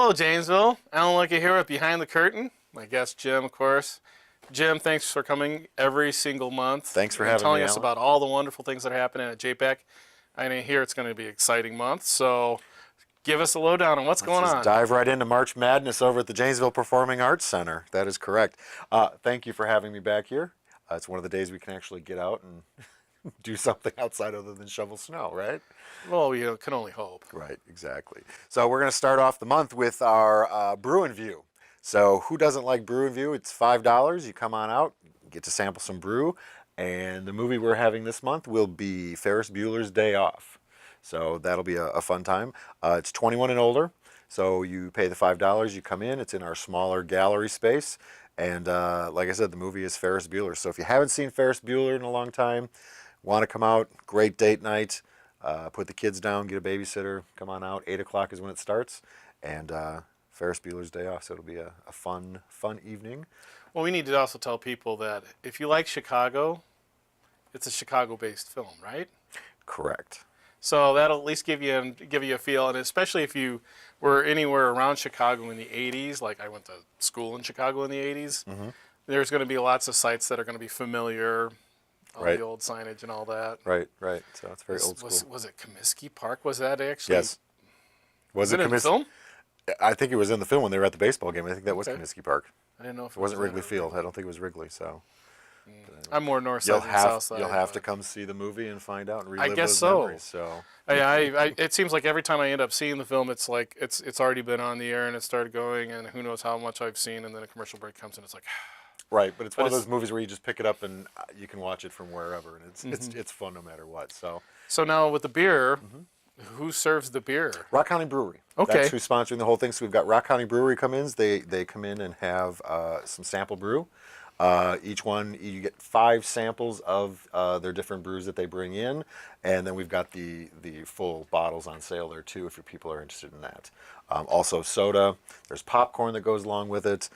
Hello, Janesville. Alan Luckett here with Behind the Curtain. My guest, Jim, of course. Jim, thanks for coming every single month. Thanks for and having telling me, us Alan. about all the wonderful things that are happening at JPAC. I hear it's going to be an exciting month, so give us a lowdown on what's going Let's on. just dive right into March Madness over at the Janesville Performing Arts Center. That is correct. Thank you for having me back here. It's one of the days we can actually get out and do something outside other than shovel snow, right? Well, we can only hope. Right, exactly. So we're going to start off the month with our Brew and View. So who doesn't like Brew and View? It's $5. You come on out, get to sample some brew. And the movie we're having this month will be Ferris Bueller's Day Off. So that'll be a fun time. It's 21 and older. So you pay the $5, you come in. It's in our smaller gallery space. And like I said, the movie is Ferris Bueller. So if you haven't seen Ferris Bueller in a long time, want to come out, great date night. Put the kids down, get a babysitter, come on out. 8 o'clock is when it starts. And Ferris Bueller's Day Off. So it'll be a fun evening. Well, we need to also tell people that if you like Chicago, it's a Chicago-based film, right? Correct. So that'll at least give you a feel, and especially if you were anywhere around Chicago in the 80s, like I went to school in Chicago in the 80s, there's going to be lots of sites that are going to be familiar, all the old signage and all that. Right. So it's very old school. Was it Comiskey Park? Was that actually? Yes. Was it in the film? I think it was in the film when they were at the baseball game. I think that was Comiskey Park. I didn't know if it wasn't Wrigley Field. I don't think it was Wrigley. So I'm more north side than south side. You'll have to come see the movie and find out and relive those so. memories. So it seems like every time I end up seeing the film, it's like it's already been on the air and it started going, and who knows how much I've seen, and then a commercial break comes and it's like. Right, but it's one of those movies where you just pick it up and you can watch it from wherever, and it's fun no matter what. So now with the beer. Who serves the beer? Rock County Brewery. Okay. That's who's sponsoring the whole thing. So we've got Rock County Brewery come in. They come in and have some sample brew. Each one, you get 5 samples of their different brews that they bring in. And then we've got the full bottles on sale there too if your people are interested in that. Also soda. There's popcorn that goes along with it.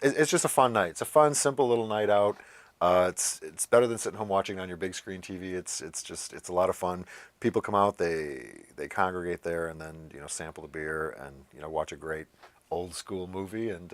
It's just a fun night. It's a fun, simple little night out. It's better than sitting home watching on your big screen TV. It's a lot of fun. People come out, they congregate there, and then sample the beer and watch a great old school movie and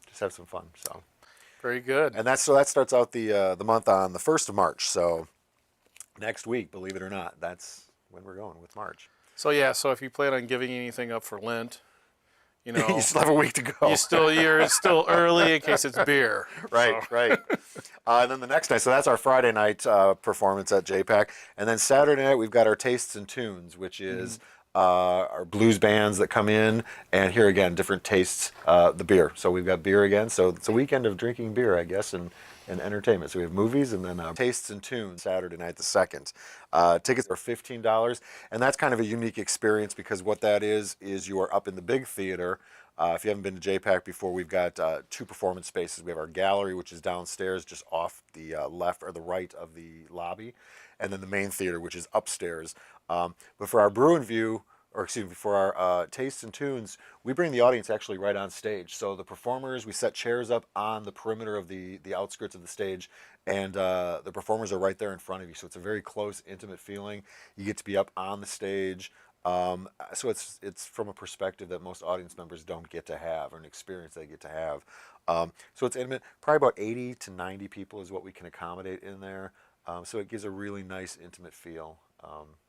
just have some fun. So very good. And that starts out the month on the 1st of March. So next week, believe it or not, that's when we're going with March. So so if you plan on giving anything up for Lent. You still have a week to go. You're still early in case it's beer. Right. And then the next night, so that's our Friday night performance at JPAC. And then Saturday night, we've got our Tastes and Tunes, which is our blues bands that come in. And here again, different tastes, the beer. So we've got beer again. So it's a weekend of drinking beer, I guess, and entertainment. So we have movies and then Tastes and Tunes Saturday night the 2nd. Tickets are $15, and that's kind of a unique experience because what that is you are up in the big theater. If you haven't been to JPAC before, we've got 2 performance spaces. We have our gallery, which is downstairs just off the left or the right of the lobby, and then the main theater, which is upstairs. But for our Brew and View, for our Tastes and Tunes, we bring the audience actually right on stage. So the performers, we set chairs up on the perimeter of the outskirts of the stage, and the performers are right there in front of you. So it's a very close, intimate feeling. You get to be up on the stage. So it's from a perspective that most audience members don't get to have, or an experience they get to have. So it's intimate. Probably about 80 to 90 people is what we can accommodate in there. So it gives a really nice, intimate feel.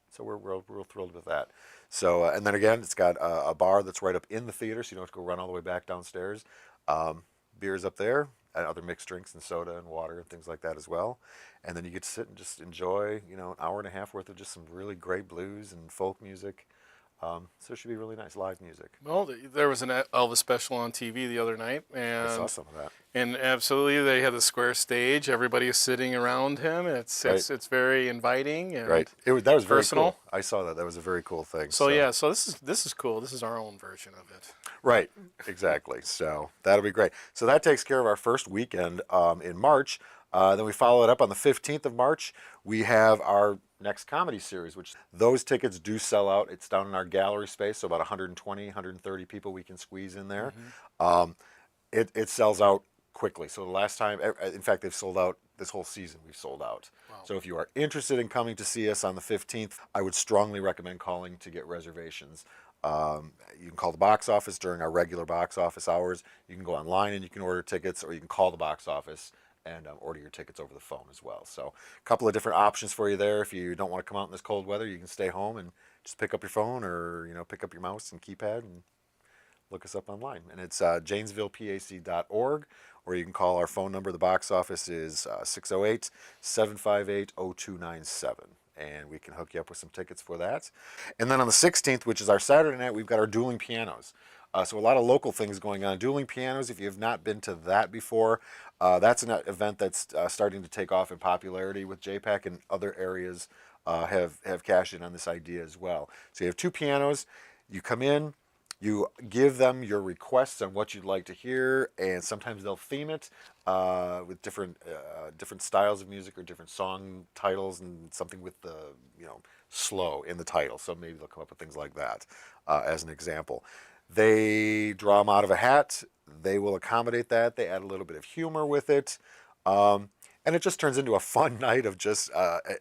So we're real thrilled with that. So and then again, it's got a bar that's right up in the theater, so you don't have to go run all the way back downstairs. Beer's up there, and other mixed drinks and soda and water and things like that as well. And then you get to sit and just enjoy, an hour and a half worth of just some really great blues and folk music. So it should be really nice live music. Well, there was an Elvis special on TV the other night, and I saw some of that. And absolutely, they had the square stage. Everybody is sitting around him. It's very inviting and that was very personal. Cool. I saw that. That was a very cool thing. So this is cool. This is our own version of it. Right, exactly. So that'll be great. So that takes care of our first weekend in March. Then we follow it up on the 15th of March. We have our next comedy series, which those tickets do sell out. It's down in our gallery space, so about 120, 130 people we can squeeze in there. It sells out quickly. So the last time, in fact, they've sold out this whole season. We've sold out. Wow. So if you are interested in coming to see us on the 15th, I would strongly recommend calling to get reservations. You can call the box office during our regular box office hours. You can go online and you can order tickets, or you can call the box office and order your tickets over the phone as well. So a couple of different options for you there. If you don't want to come out in this cold weather, you can stay home and just pick up your phone, or pick up your mouse and keypad and look us up online. And it's JanesvillePAC.org, or you can call our phone number. The box office is 608-758-0297. And we can hook you up with some tickets for that. And then on the 16th, which is our Saturday night, we've got our dueling pianos. So a lot of local things going on. Dueling pianos, if you have not been to that before, that's an event that's starting to take off in popularity with JPAC, and other areas have cashed in on this idea as well. So you have two pianos. You come in, you give them your requests on what you'd like to hear, and sometimes they'll theme it with different styles of music or different song titles, and something with the slow in the title. So maybe they'll come up with things like that as an example. They draw them out of a hat. They will accommodate that. They add a little bit of humor with it. And it just turns into a fun night of just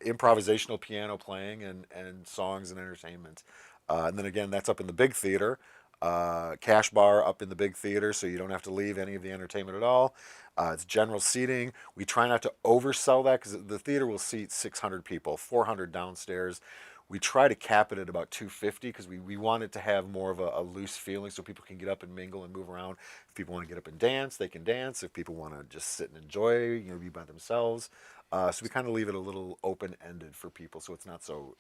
improvisational piano playing and songs and entertainment. And then again, that's up in the big theater. Cash bar up in the big theater, so you don't have to leave any of the entertainment at all. It's general seating. We try not to oversell that, because the theater will seat 600 people, 400 downstairs. We try to cap it at about 250, because we want it to have more of a loose feeling, so people can get up and mingle and move around. If people want to get up and dance, they can dance. If people want to just sit and enjoy, be by themselves. So we kind of leave it a little open-ended for people, so it's not so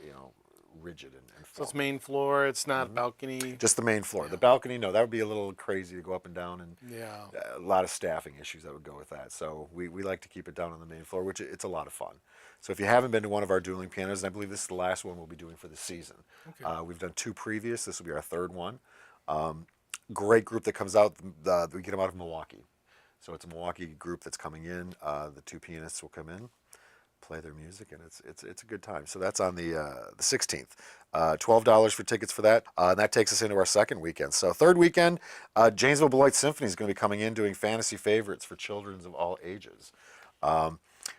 rigid and So formal. it's main floor. It's not balcony. Just the main floor. The balcony, no, that would be a little crazy to go up and down, and a lot of staffing issues that would go with that. So we like to keep it down on the main floor, which it's a lot of fun. So if you haven't been to one of our dueling pianos, and I believe this is the last one we'll be doing for the season. Okay. We've done two previous. This will be our third one. Great group that comes out. We get them out of Milwaukee. So it's a Milwaukee group that's coming in. The two pianists will come in, play their music, and it's a good time. So that's on the 16th. $12 for tickets for that. And that takes us into our second weekend. So third weekend, Janesville Beloit Symphony is going to be coming in doing fantasy favorites for children of all ages.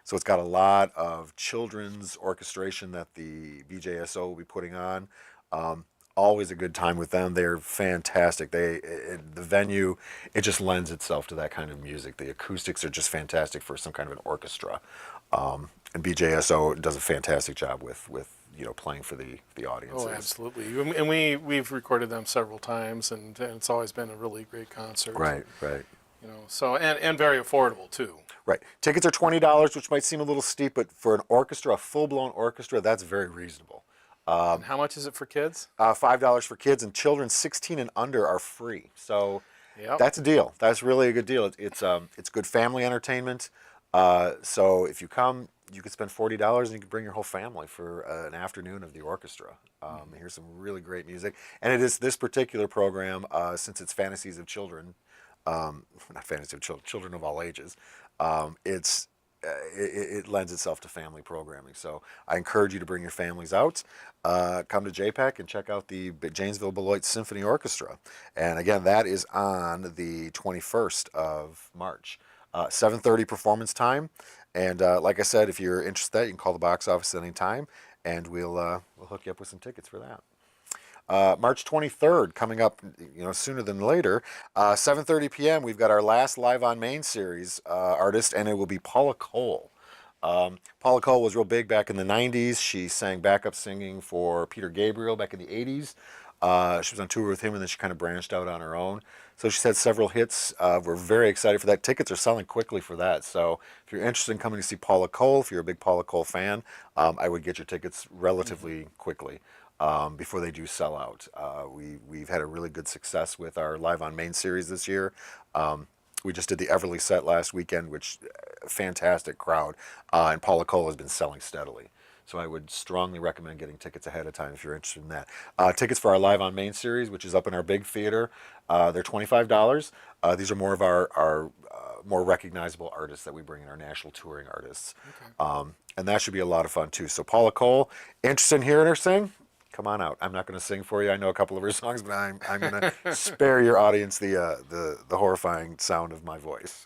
So it's got a lot of children's orchestration that the BJSO will be putting on. Always a good time with them. They're fantastic. The venue, it just lends itself to that kind of music. The acoustics are just fantastic for some kind of an orchestra. And BJSO does a fantastic job with playing for the audiences. Oh, absolutely. And we've recorded them several times, and it's always been a really great concert. Right. So and very affordable too. Right. Tickets are $20, which might seem a little steep, but for an orchestra, a full-blown orchestra, that's very reasonable. And how much is it for kids? $5 for kids, and children 16 and under are free. So that's a deal. That's really a good deal. It's good family entertainment. So if you come, you could spend $40 and you can bring your whole family for an afternoon of the orchestra. Here's some really great music. And it is this particular program, since it's Fantasies of Children, not Fantasies of Children, children of all ages, it lends itself to family programming. So I encourage you to bring your families out, come to JPAC and check out the Janesville Beloit Symphony Orchestra. And again, that is on the 21st of March. 7:30 performance time. And like I said, if you're interested, you can call the box office at any time, and we'll hook you up with some tickets for that. March 23rd, coming up, sooner than later, 7:30 p.m. We've got our last Live on Main series artist, and it will be Paula Cole. Paula Cole was real big back in the 90s. She sang backup singing for Peter Gabriel back in the 80s. She was on tour with him, and then she kind of branched out on her own. So she's had several hits. We're very excited for that. Tickets are selling quickly for that. So if you're interested in coming to see Paula Cole, if you're a big Paula Cole fan, I would get your tickets relatively quickly before they do sell out. We've had a really good success with our Live on Main series this year. We just did the Everly set last weekend, which fantastic crowd, and Paula Cole has been selling steadily. So I would strongly recommend getting tickets ahead of time if you're interested in that. Tickets for our Live on Main series, which is up in our big theater, they're $25. These are more of our more recognizable artists that we bring in, our national touring artists. Okay. And that should be a lot of fun too. So Paula Cole, interested in hearing her sing? Come on out. I'm not going to sing for you. I know a couple of her songs, but I'm going to spare your audience the horrifying sound of my voice.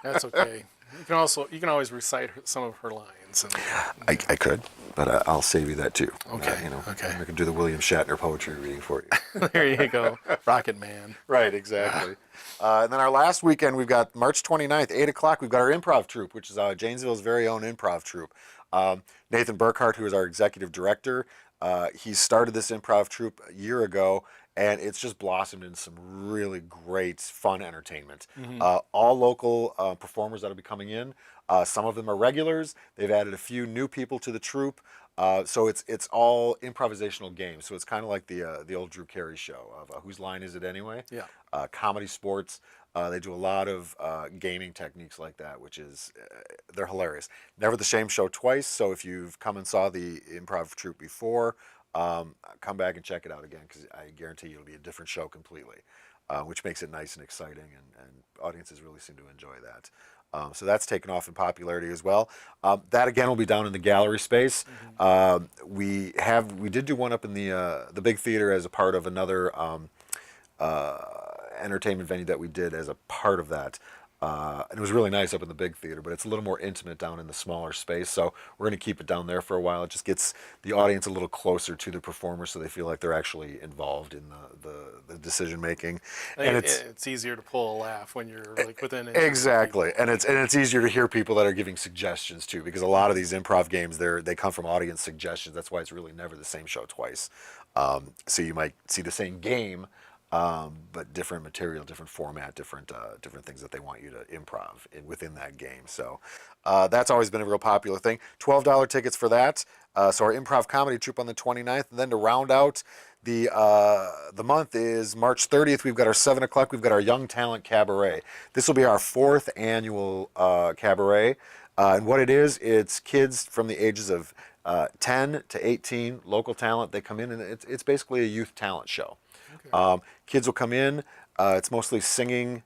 That's okay. You can always recite some of her lines. And, I could, but I'll save you that too. Okay. Okay. I can do the William Shatner poetry reading for you. there you go, Rocket Man. Right, exactly. And then our last weekend, we've got March 29th, 8 o'clock, we've got our Improv Troupe, which is Janesville's very own Improv Troupe. Nathan Burkhart, who is our executive director, he started this Improv Troupe a year ago, and it's just blossomed into some really great, fun entertainment. All local performers that will be coming in. Some of them are regulars. They've added a few new people to the troupe. So it's all improvisational games. So it's kind of like the old Drew Carey show of Whose Line Is It Anyway? Yeah. Comedy sports. They do a lot of gaming techniques like that, which is, they're hilarious. Never the same show twice. So if you've come and saw the Improv Troupe before, come back and check it out again, because I guarantee you it'll be a different show completely, which makes it nice and exciting, and audiences really seem to enjoy that. So that's taken off in popularity as well. That again will be down in the gallery space. We did do one up in the big theater as a part of another entertainment venue that we did as a part of that. And it was really nice up in the big theater, but it's a little more intimate down in the smaller space. So we're going to keep it down there for a while. It just gets the audience a little closer to the performers, so they feel like they're actually involved in the decision making. And it's easier to pull a laugh when you're like within it. Exactly, and it's easier to hear people that are giving suggestions too, because a lot of these improv games they come from audience suggestions. That's why it's really never the same show twice. So you might see the same game, but different material, different format, different things that they want you to improv within that game. So that's always been a real popular thing. $12 tickets for that. So our improv comedy troupe on the 29th, and then to round out the month is March 30th. We've got our 7 o'clock. We've got our Young Talent Cabaret. This will be our 4th annual cabaret, and what it is, it's kids from the ages of 10 to 18, local talent. They come in, and it's basically a youth talent show. Okay. Kids will come in. It's mostly singing,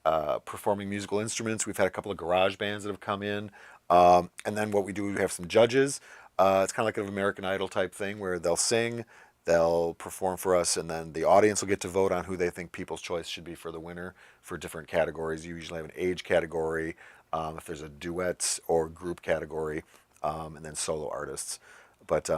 performing musical instruments. We've had a couple of garage bands that have come in. And then what we do, we have some judges. It's kind of like an American Idol type thing where they'll sing, they'll perform for us, and then the audience will get to vote on who they think People's Choice should be for the winner for different categories. You usually have an age category, if there's a duet or group category, and then solo artists. But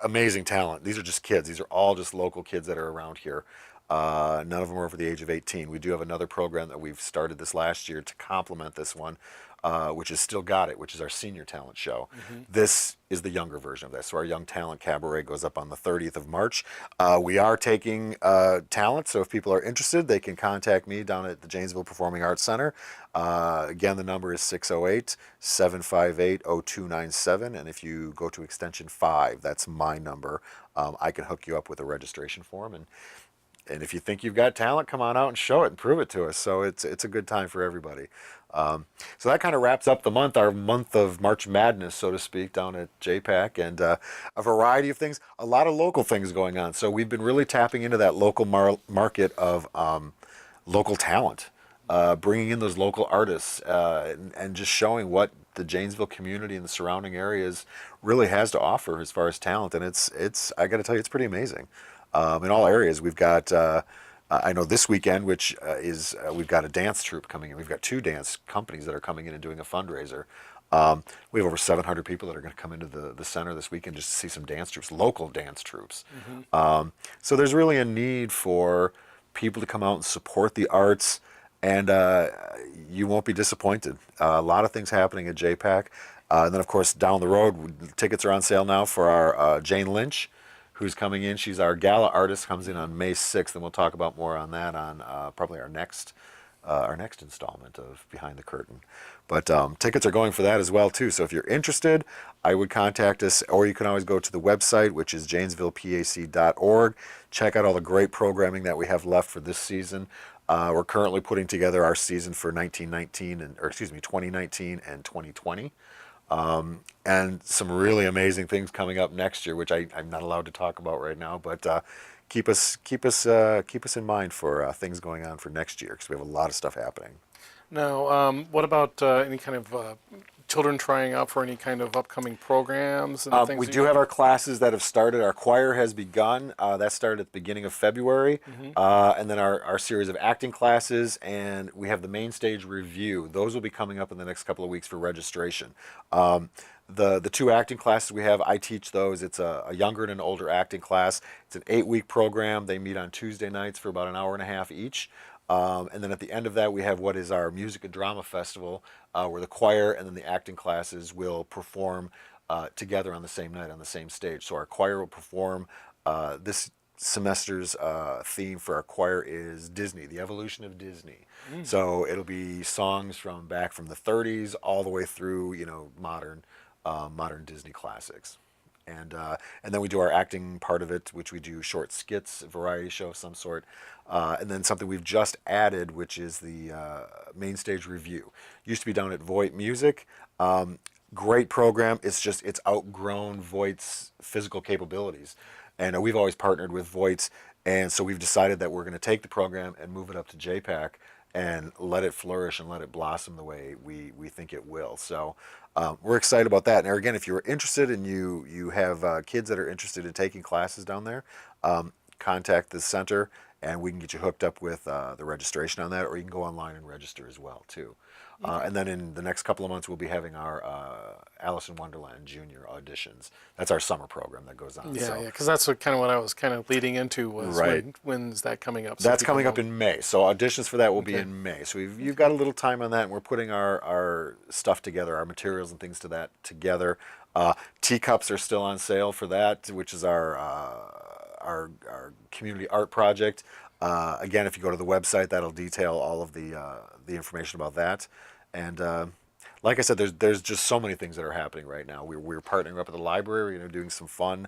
amazing talent. These are just kids. These are all just local kids that are around here. None of them are over the age of 18. We do have another program that we've started this last year to complement this one, which is Still Got It, which is our senior talent show. This is the younger version of that. So our Young Talent Cabaret goes up on the 30th of March. We are taking talent, so if people are interested, they can contact me down at the Janesville Performing Arts Center. Again, the number is 608-758-0297, and if you go to extension 5, that's my number, I can hook you up with a registration form, and if you think you've got talent, come on out and show it and prove it to us. So it's a good time for everybody. So that kind of wraps up the month, our month of March Madness, so to speak, down at JPAC, and a variety of things, a lot of local things going on. So we've been really tapping into that local market of local talent, bringing in those local artists, and just showing what the Janesville community and the surrounding areas really has to offer as far as talent. And it's I got to tell you, it's pretty amazing. In all areas, we've got, I know this weekend, which is, we've got a dance troupe coming in. We've got 2 dance companies that are coming in and doing a fundraiser. We have over 700 people that are going to come into the center this weekend just to see some dance troupes, local dance troupes. So there's really a need for people to come out and support the arts, and you won't be disappointed. A lot of things happening at JPAC. And then, of course, down the road, tickets are on sale now for our Jane Lynch, who's coming in. She's our gala artist, comes in on May 6th, and we'll talk about more on that on probably our next installment of Behind the Curtain. But tickets are going for that as well, too. So if you're interested, I would contact us, or you can always go to the website, which is janesvillepac.org. Check out all the great programming that we have left for this season. We're currently putting together our season for 2019 and 2020. And some really amazing things coming up next year, which I'm not allowed to talk about right now, but keep us in mind for things going on for next year, because we have a lot of stuff happening. Now, what about any kind of children trying out for any kind of upcoming programs and things? We do have our classes that have started. Our choir has begun. That started at the beginning of February. And then our series of acting classes, and we have the main stage review. Those will be coming up in the next couple of weeks for registration. The two acting classes we have, I teach those. It's a younger and an older acting class. It's an 8-week program. They meet on Tuesday nights for about an hour and a half each. And then at the end of that, we have what is our music and drama festival, where the choir and then the acting classes will perform together on the same night on the same stage. So our choir will perform. This semester's theme for our choir is Disney, the evolution of Disney. So it'll be songs from back from the 30s all the way through, modern Disney classics. And then we do our acting part of it, which we do short skits, a variety show of some sort. And then something we've just added, which is the main stage review. Used to be down at Voight Music. Great program. It's outgrown Voight's physical capabilities. And we've always partnered with Voight's. And so we've decided that we're going to take the program and move it up to JPAC and let it flourish and let it blossom the way we think it will. So we're excited about that. And again, if you're interested and you have kids that are interested in taking classes down there, contact the center and we can get you hooked up with the registration on that, or you can go online and register as well too. And then in the next couple of months, we'll be having our Alice in Wonderland Junior auditions. That's our summer program that goes on. Yeah, because that's what I was kind of leading into was when's that coming up? So that's coming up in May. So auditions for that will be in May. So you've got a little time on that, and we're putting our stuff together, our materials and things to that together. Teacups are still on sale for that, which is our community art project. Again, if you go to the website, that'll detail all of the information about that. And like I said, there's just so many things that are happening right now. We're partnering up at the library, doing some fun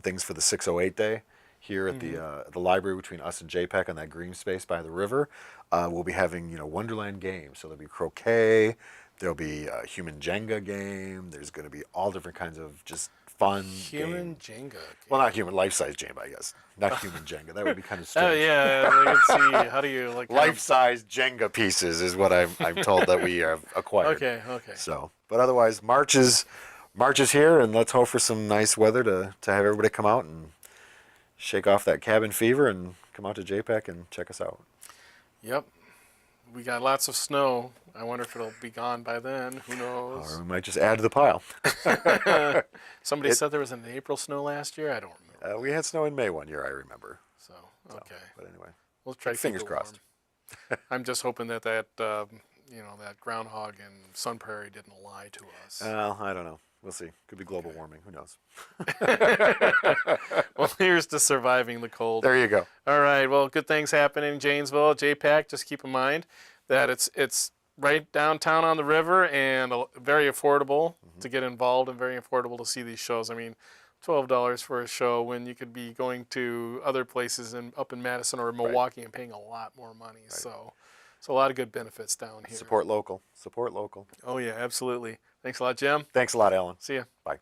things for the 608 Day here at the library between us and JPAC on that green space by the river. We'll be having Wonderland games. So there'll be croquet, there'll be a human Jenga game. There's going to be all different kinds of just fun human games. Jenga game. Well, not human, life-size Jenga, I guess. Not human Jenga. That would be kind of strange. Oh yeah, let's see. How do you life-size Jenga pieces is what I'm told that we have acquired. Okay. So, but otherwise, March is here, and let's hope for some nice weather to have everybody come out and shake off that cabin fever and come out to JPAC and check us out. Yep. We got lots of snow. I wonder if it'll be gone by then. Who knows? Or we might just add to the pile. Somebody said there was an April snow last year. I don't remember. We had snow in May one year, I remember. So, okay. But anyway, we'll try to fingers keep it warm. crossed. I'm just hoping that that groundhog in Sun Prairie didn't lie to us. Well, I don't know. We'll see. Could be global warming. Who knows? Well, here's to surviving the cold. There you go. All right. Well, good things happening in Janesville. JPAC, just keep in mind that it's right downtown on the river and very affordable to get involved and very affordable to see these shows. I mean, $12 for a show when you could be going to other places up in Madison or Milwaukee and paying a lot more money. Right. So a lot of good benefits down here. Support local. Support local. Oh, yeah, absolutely. Thanks a lot, Jim. Thanks a lot, Alan. See ya. Bye.